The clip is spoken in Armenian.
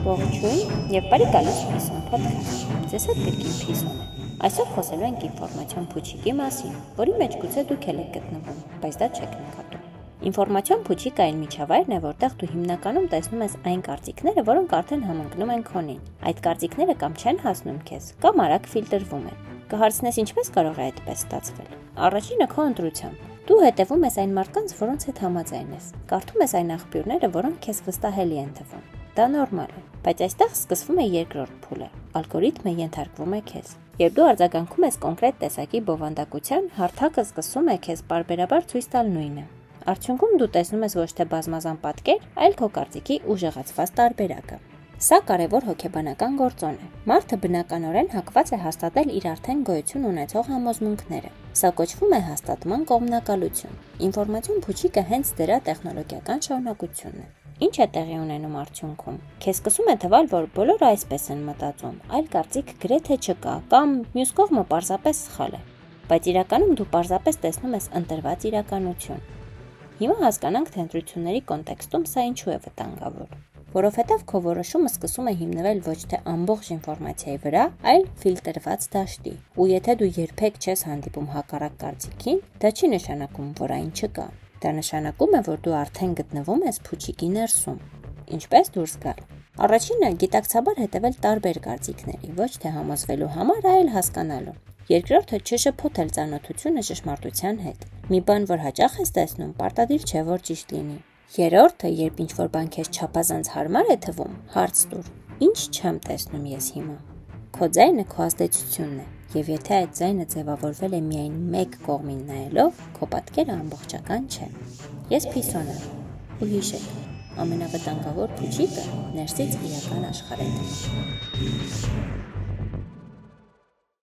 Ողջույն եւ բարի գալուս Python podcast։ Ձեզ հետ կրկին Python է։ Այսօր խոսելու ենք ինֆորմացիոն փուչիկի մասին, որի մեջ գուցե դուք եք գտնվում, բայց դա չեք նկատում։ Ինֆորմացիոն փուչիկը այն միջավայրն է, որտեղ դու հիմնականում տեսնում ես այն կարծիքները, որոնք արդեն համընկնում են քոնին։ Այդ կարծիքները կամ չեն հասնում քեզ, կամ արագ ֆիլտրվում են։ Կհարցնես ինչպես կարող է այդպես ստացվել։ Առաջինը քո ընտրությամբ։ Դու հետևում ես այն մարդկանց, որոնց հետ համաձայն ես։ Կարդում ես այն աղբյուրները, որոնք քեզ վստահելի են թվում։ Դա նորմալ է, բայց այստեղ սկսվում է երկրորդ փուլը։ Ալգորիթմը ենթարկվում է քեզ։ Երբ դու արձագանքում ես կոնկրետ տեսակի բովանդակության, հարթակը սկսում է քեզ պարբերաբար ցույց տալ նույնը։ Արդյունքում դու տեսնում ես ոչ թե բազմազան պատկեր, այլ քո կարծիքի ուժեղացված տարբերակը։ Սա կարևոր հոգեբանական գործոն է։ Մարդը բնականորեն հակված է հաստատել իր արդեն գոյություն ունեցող համոզմունքները։ Սա կոչվում է հաստատման կողմնակալություն։ Ինֆորմացիոն փուչիկը հենց դրա տեխնոլոգիական շարունակությունն է։ Ինչ է տեղի ունենում արդյունքում։ Քեզ սկսում է թվալ, որ բոլորը այսպես են մտածում, այլ կարծիք գրեթե չկա, կամ մյուս կողմը պարզապես սխալ է։ Բայց իրականում դու պարզապես տեսնում ես ընտրված իրականություն։ Հիմա հասկանանք, թե ընտրությունների կոնտեքստում սա ինչու է վտանգավոր։ Որովհետև քո որոշումը սկսում է հիմնվել ոչ թե ամբողջ ինֆորմացիայի վրա, այլ ֆիլտրված դաշտի։ Ու եթե դու երբեք չես հանդիպում հակառակ կարծիքին, դա չի նշանակում, որ այն չկա։ Դա նշանակում է, որ դու արդեն գտնվում ես փուչիկի ներսում։ Ինչպես դուրս գալ։ Առաջինը գիտակցաբար հետևել տարբեր կարծիքների, ոչ թե համոզվելու համար, այլ հասկանալու։ Երկրորդը չշփոթել ծանոթությունը ճշմարտության հետ։ Մի բան, որ հաճախ ես տեսնում, պարտադիր չէ, որ ճիշտ լինի։ Երրորդը, երբ ինչ-որ բան քեզ չափազանց հարմար է թվում, հարց տուր. ինչ չեմ տեսնում ես հիմա։ Քո ձայնը քո ազդեցությունն է, եւ եթե այդ ձայնը ձևավորվել է միայն մեկ կողմին նայելով, քո պատկերը ամբողջական չէ։ Ես Python եմ, ու հիշեք, ամենավտանգավոր փուչիկը ներսից իրական աշխարհն է։